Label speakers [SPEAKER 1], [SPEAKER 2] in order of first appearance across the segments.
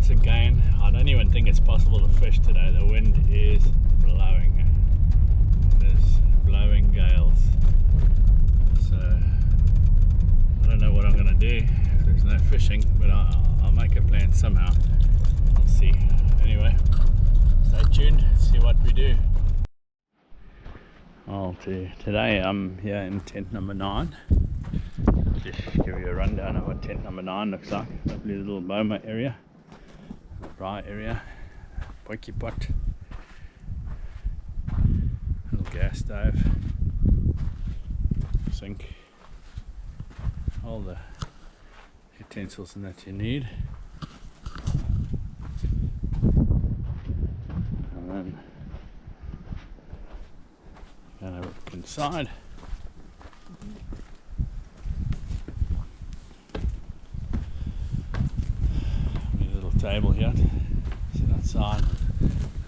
[SPEAKER 1] once again. I don't even think it's possible to fish today. The wind is blowing. It is blowing gales. So I don't know what I'm going to do if there's no fishing, but I'll make a plan somehow. We'll see. Anyway, stay tuned, see what we do. Well, today I'm here in tent number 9. Just give you a rundown of what tent number 9 looks like. Lovely little boma area, braai area, poikie pot, little gas stove, sink, all the utensils and that you need. And then gonna look inside. Table here, sit outside,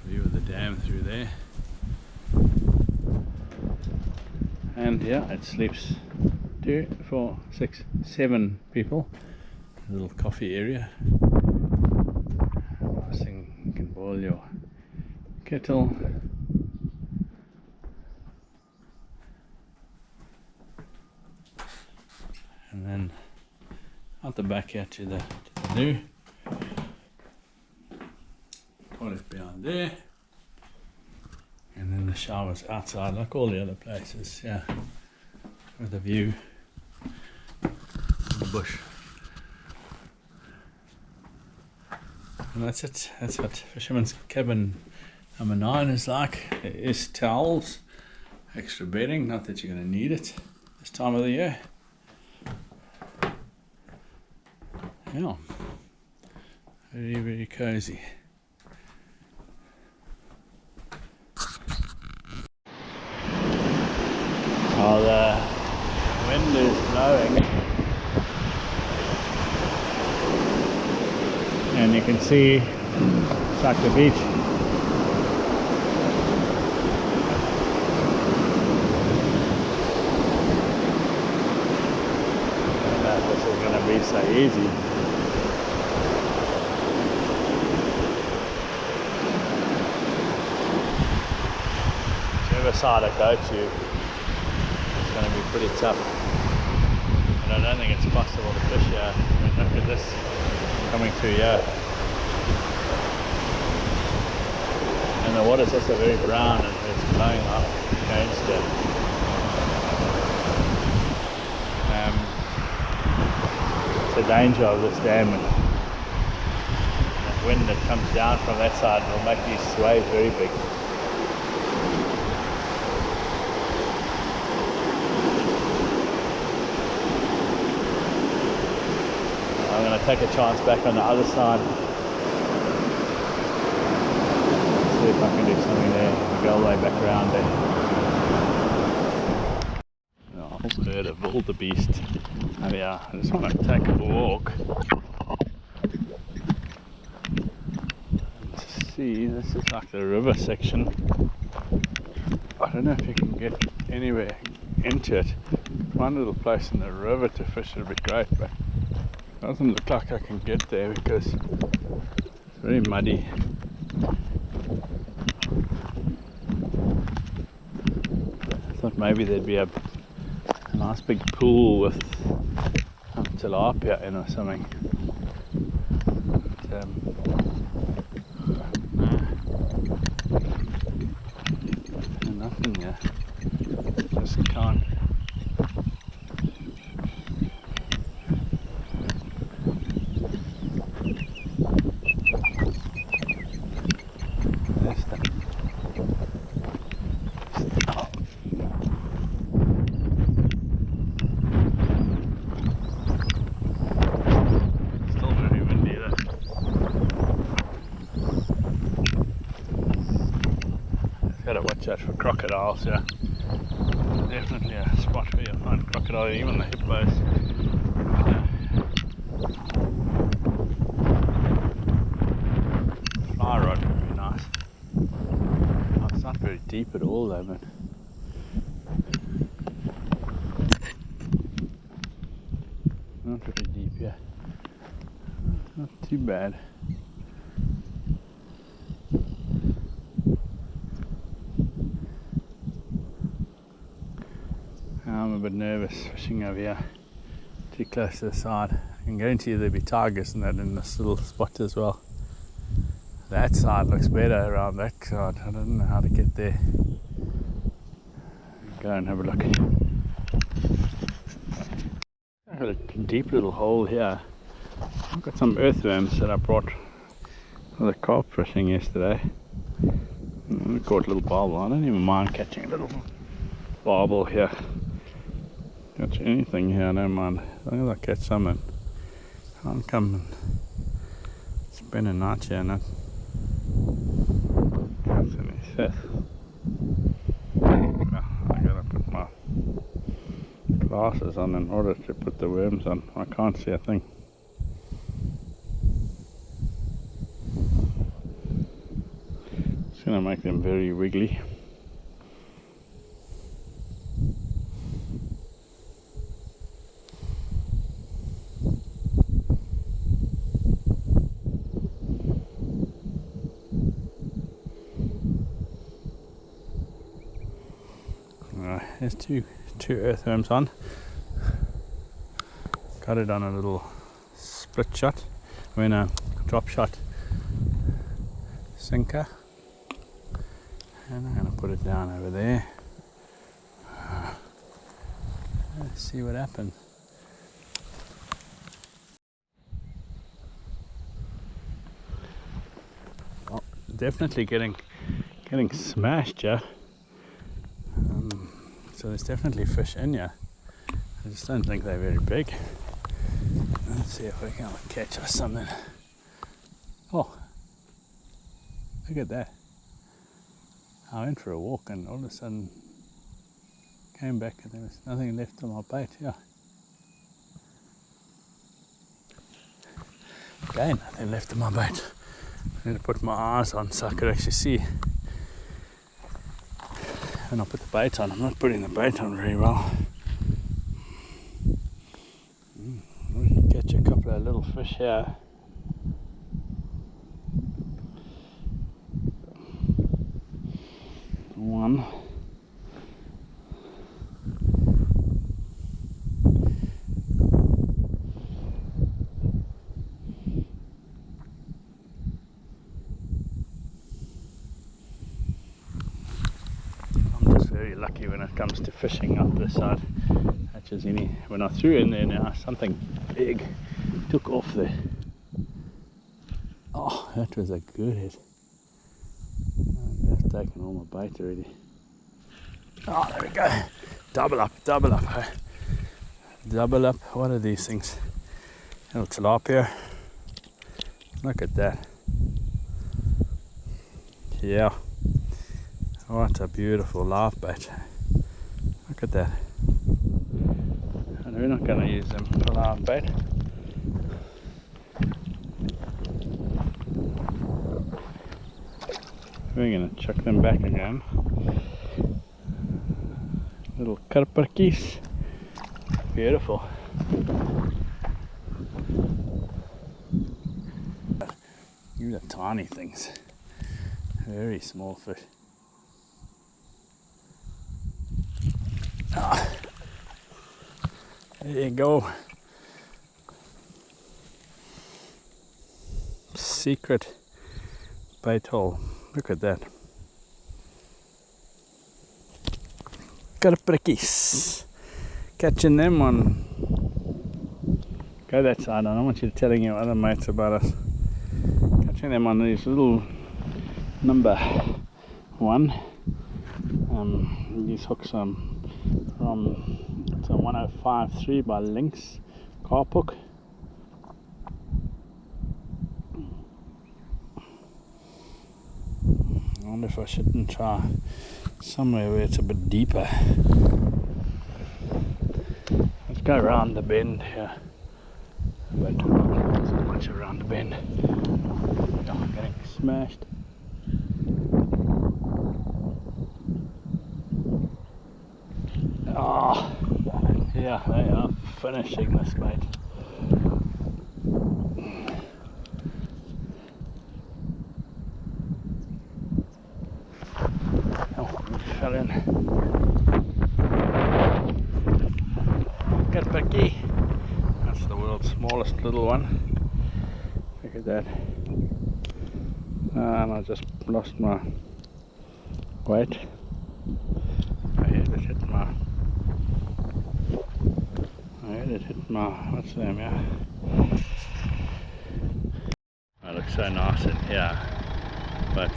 [SPEAKER 1] view of the dam through there, and yeah, it sleeps 2, 4, 6, 7 people. A little coffee area. Nice thing, you can boil your kettle. And then out the back here to the loo. Toilet behind there, and then the shower's outside like all the other places, yeah, with a view of the bush. And that's it. That's what Fisherman's Cabin number 9 is like. There is towels, extra bedding, not that you're going to need it this time of the year. Yeah, very, very cozy. Oh, the wind is blowing, and you can see it's like the beach. I don't know if this is going to be so easy. Whichever side I go to, going to be pretty tough, and I don't think it's possible to fish here. I mean, look at this coming through here, and the water's also very brown and it's blowing up against it. It's the danger of this dam, and that wind that comes down from that side will make these waves very big. I'm going to take a chance back on the other side. See if I can do something there. I'll go all the way back around there. Oh, I've heard of wildebeest. Oh yeah, I just want to take a walk. And see, this is like the river section. I don't know if you can get anywhere into it. One little place in the river to fish would be great, but doesn't look like I can get there because it's very muddy. I thought maybe there'd be a nice big pool with tilapia in or something. But, no, nothing here. Just can't. Gotta watch out for crocodiles, yeah. Definitely a spot where you'll find crocodile, even the hippos. Fly rod would be nice. Oh, it's not very deep at all though, but not very deep, yeah. Not too bad. a bit nervous fishing over here too close to the side. I can guarantee you there'll be tigers and that in this little spot as well. That side looks better around that side. I don't know how to get there. Go and have a look. I've got a deep little hole here. I've got some earthworms that I brought for the carp fishing yesterday. I caught a little barbel. I don't even mind catching a little barbel here. Catch anything here, I don't mind. As long as I catch something. I can't come and spend a night here and not catch any fish. I gotta put my glasses on in order to put the worms on. I can't see a thing. It's gonna make them very wiggly. There's two earthworms on. Got it on a little split shot, a drop shot sinker, and I'm going to put it down over there. Let's see what happens. Well, definitely getting smashed, yeah. So there's definitely fish in here. I just don't think they're very big. Let's see if we can catch us something. Oh, look at that. I went for a walk and all of a sudden came back and there was nothing left on my bait. Yeah. Again, nothing left on my bait. I need to put my eyes on so I could actually see. And I'll put the bait on. I'm not putting the bait on very well. We can catch a couple of little fish here. One. Very lucky when it comes to fishing up this side at Jozini. When I threw in there now, something big took off there. Oh, that was a good hit. I've taken all my bait already. Oh, there we go. Double up, double up. Huh? Double up. What are these things? Little tilapia. Look at that. Yeah. What a beautiful live bait. Look at that. And we're not going to use them for live bait. We're going to chuck them back again. Little karperkies. Beautiful. These are tiny things. Very small fish. Ah, there you go. Secret bait hole. Look at that. Karperkies. Catching them on. Go that side. I don't want you telling your other mates about us. Catching them on these little number 1. These hooks from it's a 105.3 by Lynx carp hook. I wonder if I shouldn't try somewhere where it's a bit deeper. Let's go around the bend here. But not so much around the bend. Oh, I'm getting smashed. Oh, yeah, they are finishing this bait. Oh, it fell in. Yeah, that's the world's smallest little one. Look at that. And I just lost my weight. I had it hit my, what's the name, yeah? It looks so nice in here, but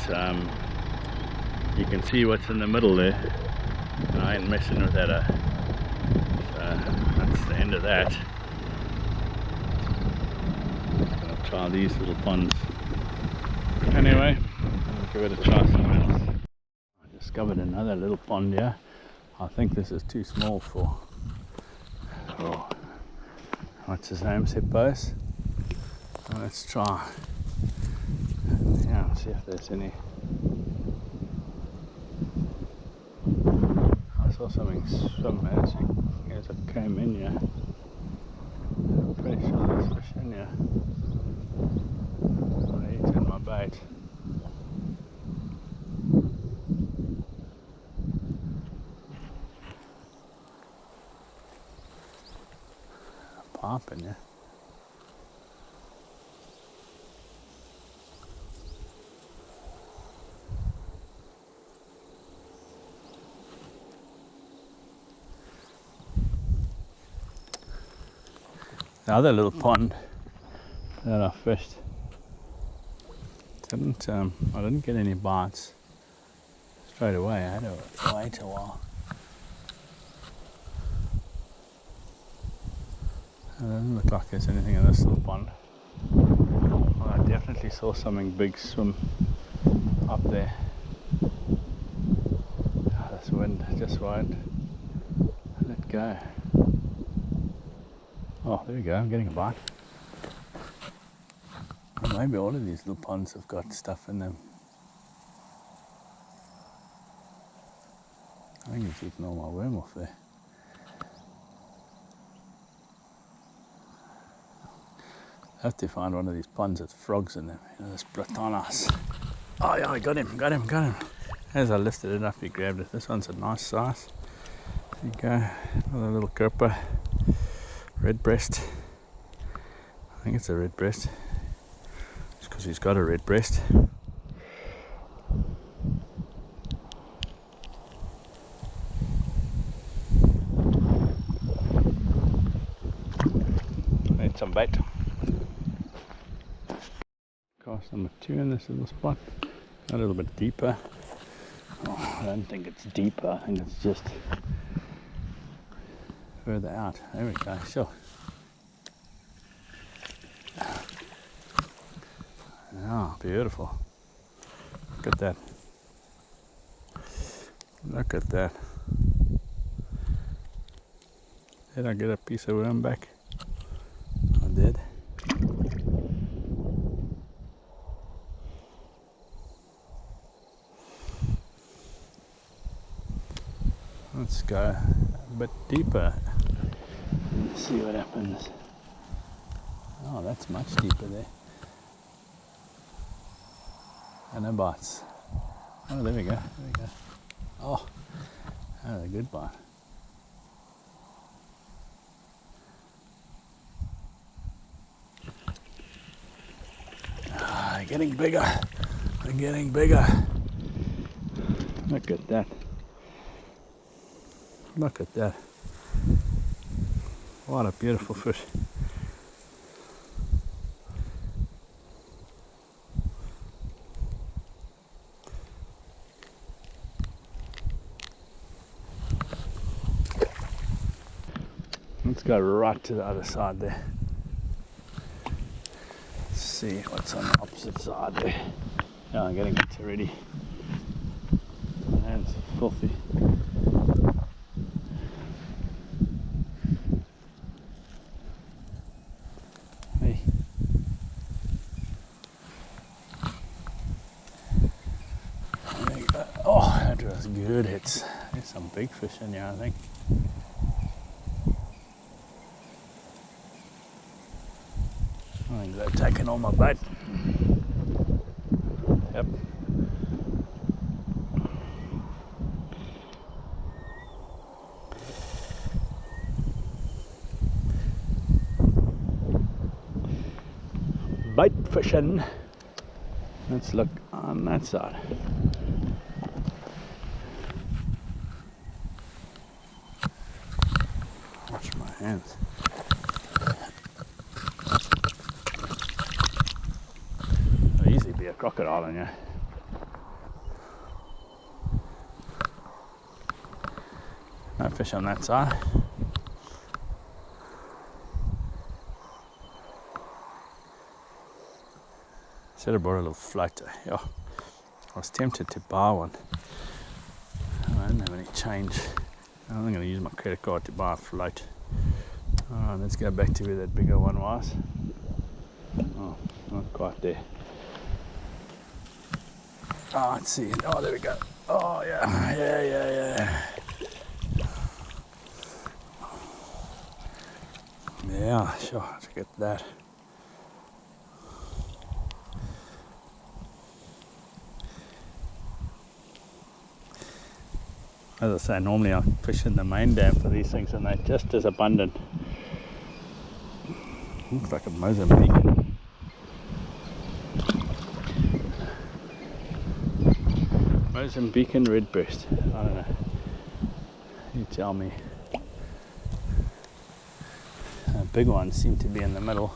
[SPEAKER 1] you can see what's in the middle there. I ain't messing with that. So that's the end of that. I'm gonna try these little ponds. Anyway, I'll give it a try somewhere else. I discovered another little pond here. I think this is too small for what's his name, Seppos. Let's try. Yeah, see if there's any. I saw something swim as I came in here. I'm pretty sure there's fish in here. I eaten my bait. A pipe in here. The other little pond that I fished I didn't get any bites straight away. I had to wait a while. It doesn't look like there's anything in this little pond. Well, I definitely saw something big swim up there. Oh, this wind just won't let go. Oh, there we go, I'm getting a bite. Well, maybe all of these little ponds have got stuff in them. I think it's eaten all my worm off there. I have to find one of these ponds with frogs in them. You know, this platanas. Oh yeah, I got him. As I lifted it up, he grabbed it. This one's a nice size. There you go. Another little kerper. Red breast. I think it's a red breast. It's because he's got a red breast. Need some bait. Cast number 2 in this little spot. A little bit deeper. Oh, I don't think it's deeper. I think it's just further out. There we go. Sure. Ah, beautiful. Look at that. Look at that. Did I get a piece of worm back? I did. Let's go a bit deeper. Let's see what happens. Oh, that's much deeper there. And no bites. Oh, there we go. Oh, that was a good bite. Ah, they're getting bigger. Look at that. Look at that. What a beautiful fish. Let's go right to the other side there. Let's see what's on the opposite side there. Yeah, I'm getting it already. My hands are filthy. Hey. There you go. Oh, that was good hits. There's some big fish in here, I think. I think they've taken all my bait. Yep. fishing. Let's look on that side. Wash my hands. There'll easily be a crocodile in here. No fish on that side. Should have brought a little floater. Yeah, I was tempted to buy one. I don't have any change. I'm going to use my credit card to buy a float. Alright, let's go back to where that bigger one was. Oh, not quite there. Oh, let's see. Oh, there we go. Oh, yeah. Yeah, sure, let's get that. As I say, normally I fish in the main dam for these things and they're just as abundant. Looks like a Mozambican. Mozambican redbreast. I don't know. You tell me. Big ones seem to be in the middle.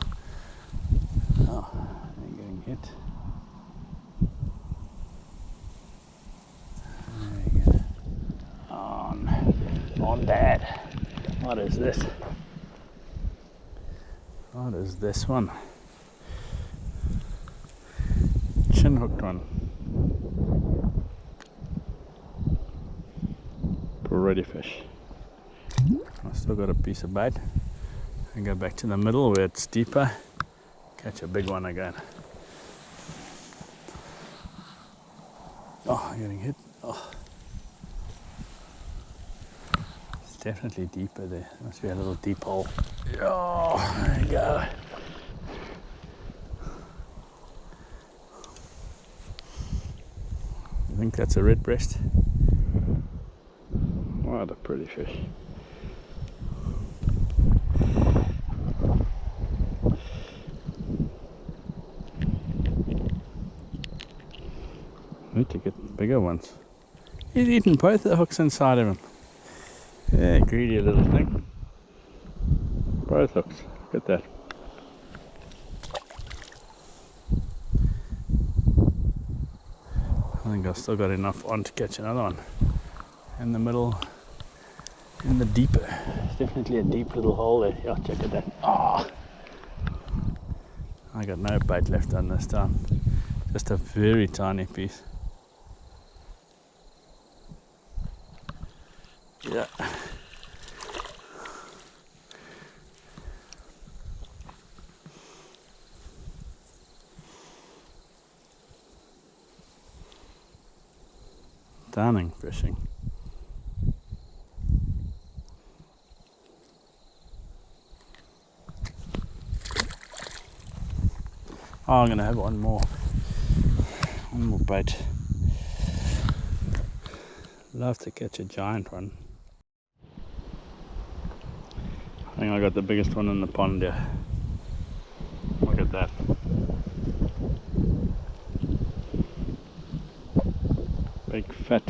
[SPEAKER 1] Oh, they're getting hit. There you go. On that. What is this? What is this one? Chin hooked one. Already fish. I still got a piece of bait. I go back to the middle where it's deeper, catch a big one again. Oh, I'm getting hit. Oh. It's definitely deeper there. There must be a little deep hole. Oh, there you go. I think that's a redbreast. What a pretty fish. Need to get bigger ones. He's eaten both the hooks inside of him. Yeah, greedy little thing. Both hooks. Look at that. I think I've still got enough on to catch another one. In the middle, in the deeper. It's definitely a deep little hole there. Yeah, check it out. Oh. I got no bait left on this time. Just a very tiny piece. Yeah. Stunning fishing. Oh, I'm gonna have one more bait. Love to catch a giant one. I think I got the biggest one in the pond here. Look at that. Big fat.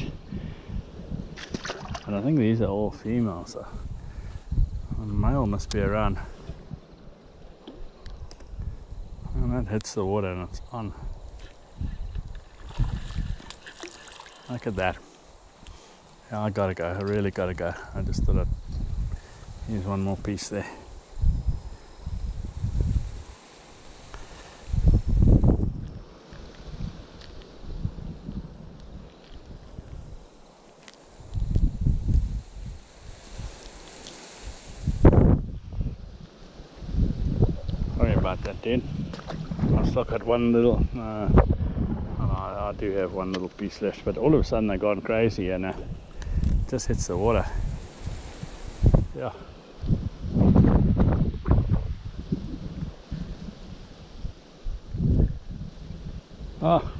[SPEAKER 1] And I think these are all females, so a male must be around. And that hits the water and it's on. Look at that. Yeah, I gotta go. I really gotta go. I just thought I'd use one more piece there. Sorry about that, dude. I still got one little. I do have one little piece left, but all of a sudden they've gone crazy and it just hits the water. Yeah. Oh,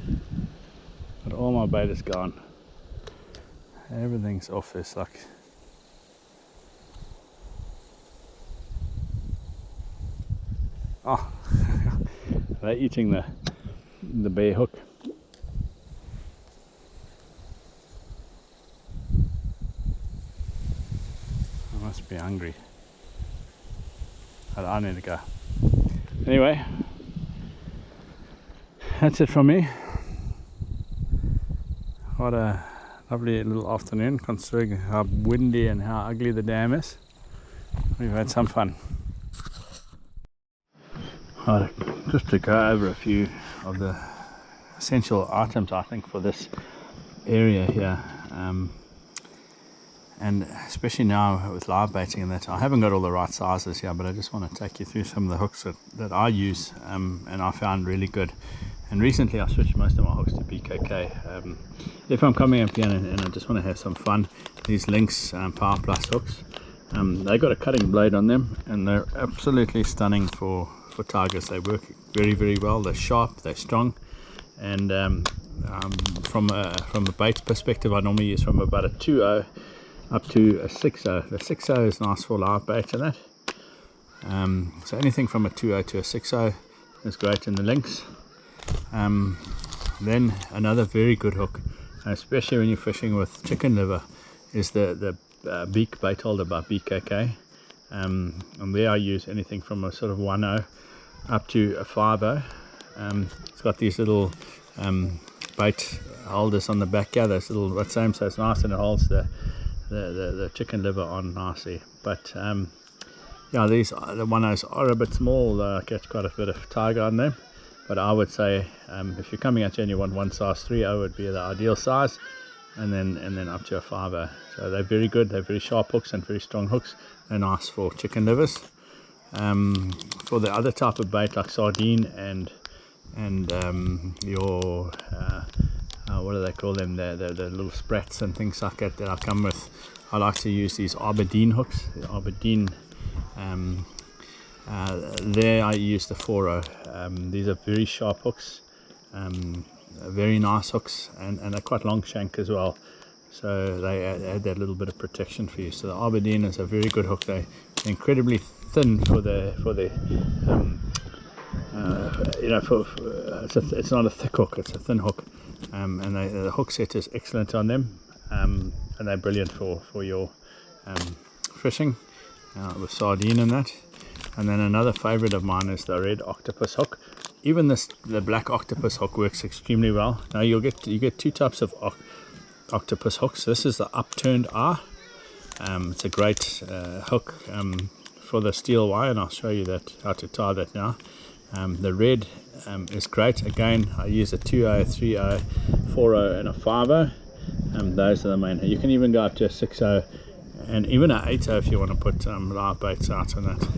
[SPEAKER 1] but all my bait is gone. Everything's off this suck. Oh, They're eating the bare hook. I must be hungry. I need to go. Anyway, that's it from me. What a lovely little afternoon, considering how windy and how ugly the dam is. We've had some fun. Right, just to go over a few of the essential items, I think, for this area here, and especially now with live baiting and that. I haven't got all the right sizes here, but I just want to take you through some of the hooks that I use, and I found really good. And recently I switched most of my hooks to BKK. If I'm coming up here and I just want to have some fun, these Lynx Power Plus hooks, they got a cutting blade on them, and they're absolutely stunning for tigers. They work very, very well. They're sharp, they're strong, and from a bait perspective, I normally use from about a 2.0 up to a 6.0. The 6.0 is nice for live bait and that. So anything from a 2.0 to a 6.0 is great in the Lynx. Then another very good hook, especially when you're fishing with chicken liver, is the beak bait holder by BKK. And there I use anything from a sort of 1.0 up to a 5.0. It's got these little bait holders on the back here, those little same, so it's nice and it holds the chicken liver on nicely. But yeah, the 1.0s are a bit small. I catch quite a bit of tiger on them, but I would say if you're coming at you and you want one size 3.0 would be the ideal size, and then up to a 5.0. So they're very good. They're very sharp hooks and very strong hooks. They're nice for chicken livers. For the other type of bait like sardine and your what do they call them, the little sprats and things like that I come with, I like to use these Aberdeen hooks. The Aberdeen, there I use the 4.0. These are very sharp hooks, very nice hooks, and they're quite long shank as well, so they add that little bit of protection for you. So the Aberdeen is a very good hook. They're incredibly thin for the you know, it's not a thick hook, it's a thin hook, and the hook set is excellent on them, and they're brilliant for your fishing with sardine and that. And then another favorite of mine is the red octopus hook. Even the black octopus hook works extremely well. Now you get two types of octopus hooks. This is the upturned R. It's a great hook for the steel wire, and I'll show you how to tie that now. The red is great. Again, I use a 2.0, 3.0, 4.0 and a 5.0. Those are the main. You can even go up to a 6.0 and even an 8.0 if you want to put live baits out on that.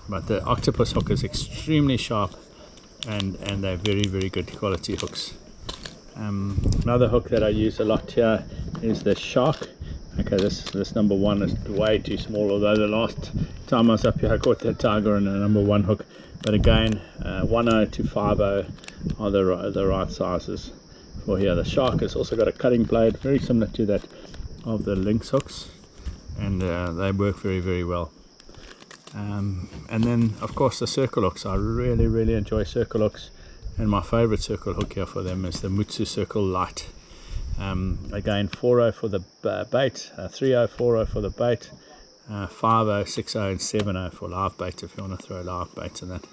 [SPEAKER 1] But the octopus hook is extremely sharp, and they're very, very good quality hooks. Another hook that I use a lot here is the shark. Okay, this number 1 is way too small, although the last time I was up here I caught that tiger on a number 1 hook. But again, 1.0 to 5.0 are the right sizes for here. The shark has also got a cutting blade, very similar to that of the Lynx hooks, and they work very, very well. And then of course the circle hooks. I really, really enjoy circle hooks, and my favorite circle hook here for them is the Mutsu Circle Light. Again, 4.0 for the bait, 3.0, 4.0 for the bait, 5.0, 6.0 and 7.0 for live bait if you want to throw live baits in that.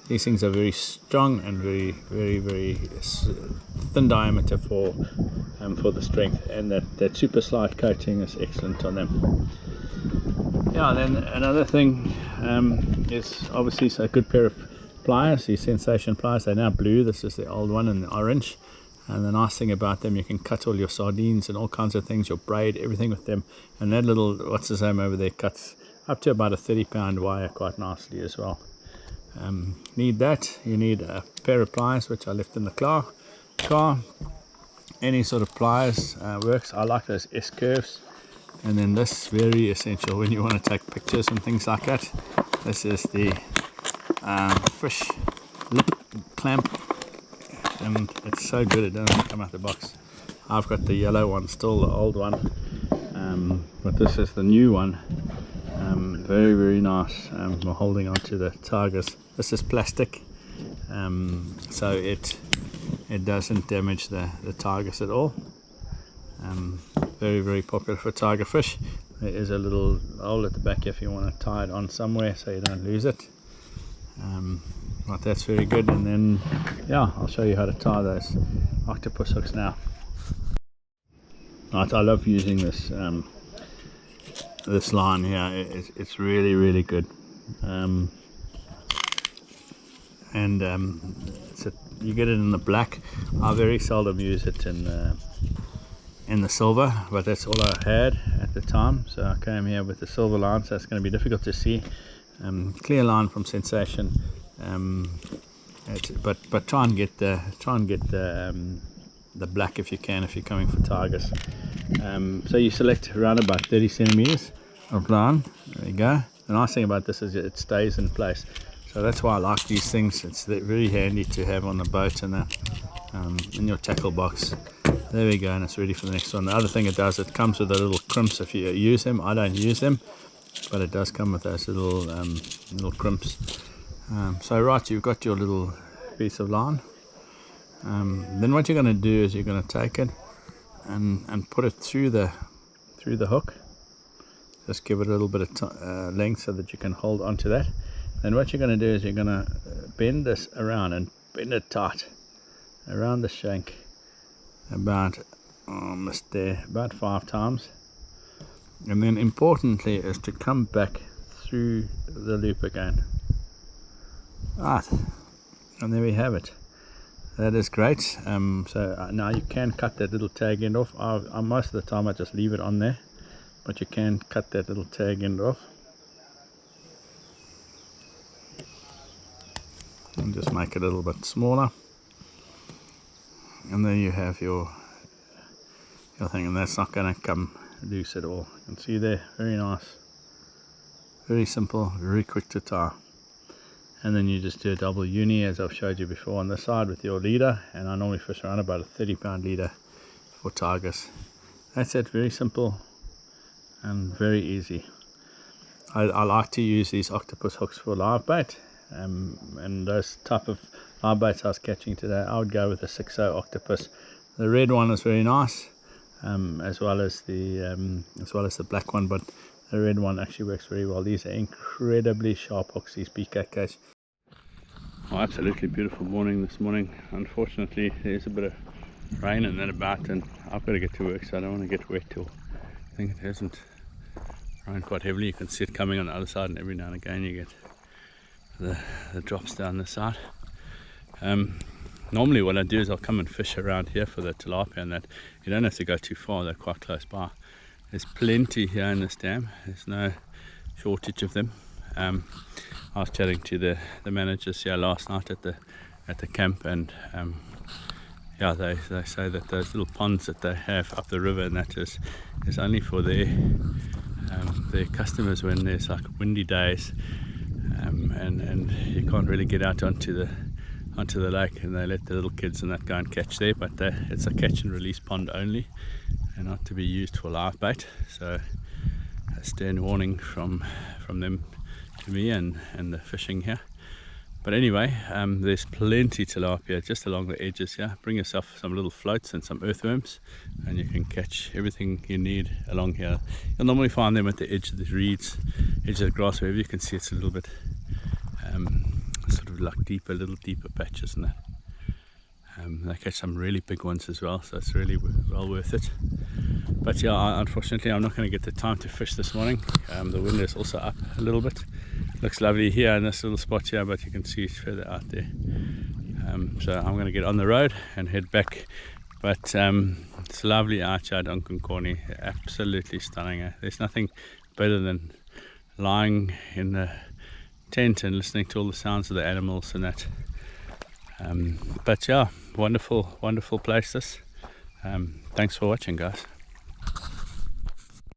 [SPEAKER 1] These things are very strong and very, very, very thin diameter for the strength, and that super slide coating is excellent on them. Yeah, then another thing is obviously a good pair of pliers, these Sensation pliers. They're now blue. This is the old one in the orange. And the nice thing about them, you can cut all your sardines and all kinds of things, your braid, everything with them. And that little, what's his name over there, cuts up to about a 30-pound wire quite nicely as well. Need that. You need a pair of pliers, which I left in the car. Any sort of pliers works. I like those S-curves. And then this, very essential when you want to take pictures and things like that. This is the fish lip clamp. And it's so good, it doesn't come out the box. I've got the yellow one still, the old one, but this is the new one. Very, very nice. We're holding on to the tigers. This is plastic, so it doesn't damage the tigers at all. Very, very popular for tiger fish. There is a little hole at the back if you want to tie it on somewhere so you don't lose it. But that's very good. And then, yeah, I'll show you how to tie those octopus hooks now. Right, I love using this this line here. It's really, really good. You get it in the black. I very seldom use it in the silver, but that's all I had at the time, so I came here with the silver line, so it's going to be difficult to see. Clear line from Sensation, but try and get the black if you can, if you're coming for tigers. So you select around about 30 centimeters of line. There you go. The nice thing about this is it stays in place, so that's why I like these things. It's very handy to have on the boat and in your tackle box. There we go, and it's ready for the next one. The other thing it does, it comes with the little crimps if you use them. I don't use them, but it does come with those little crimps. So right, you've got your little piece of line. Then what you're going to do is you're going to take it and put it through the hook. Just give it a little bit of length so that you can hold onto that. Then what you're going to do is you're going to bend this around and bend it tight around the shank about almost there, about 5 times. And then importantly is to come back through the loop again. Right, and there we have it. That is great. So now you can cut that little tag end off. Most of the time I just leave it on there, but you can cut that little tag end off and just make it a little bit smaller, and there you have your thing, and that's not going to come loose at all. You can see there, very nice, very simple, very quick to tie. And then you just do a double uni as I've showed you before on the side with your leader, and I normally fish around about a 30-pound leader for tigers. That's it, very simple and very easy. I like to use these octopus hooks for live bait, and those type of live baits I was catching today, I would go with the 6.0 octopus. The red one is very nice, as well as the black one, but the red one actually works very well. These are incredibly sharp hooks, these BKKs. Oh, absolutely beautiful morning this morning. Unfortunately, there's a bit of rain and that about, and I've got to get to work, so I don't want to get wet till I think it hasn't rained quite heavily. You can see it coming on the other side, and every now and again you get the drops down the side. Normally what I do is I'll come and fish around here for the tilapia, and that you don't have to go too far, they're quite close by. There's plenty here in this dam, there's no shortage of them. I was chatting to the managers here last night at the camp, and yeah, they say that those little ponds that they have up the river, and that is only for their customers when there's like windy days, and you can't really get out onto the lake, and they let the little kids and that go and catch there, but it's a catch and release pond only, and not to be used for live bait. So a stern warning from them to me and the fishing here. But anyway, there's plenty tilapia just along the edges here. Bring yourself some little floats and some earthworms, and you can catch everything you need along here. You'll normally find them at the edge of the reeds, edge of the grass, wherever you can see it's a little bit sort of like little deeper patches and that. They catch some really big ones as well, so it's really well worth it. But yeah, unfortunately I'm not going to get the time to fish this morning. The wind is also up a little bit. Looks lovely here in this little spot here, but you can see it's further out there. So I'm going to get on the road and head back. But it's lovely out here at Nkonkoni, absolutely stunning. There's nothing better than lying in the tent and listening to all the sounds of the animals and that. But yeah, wonderful place this. Thanks for watching, guys.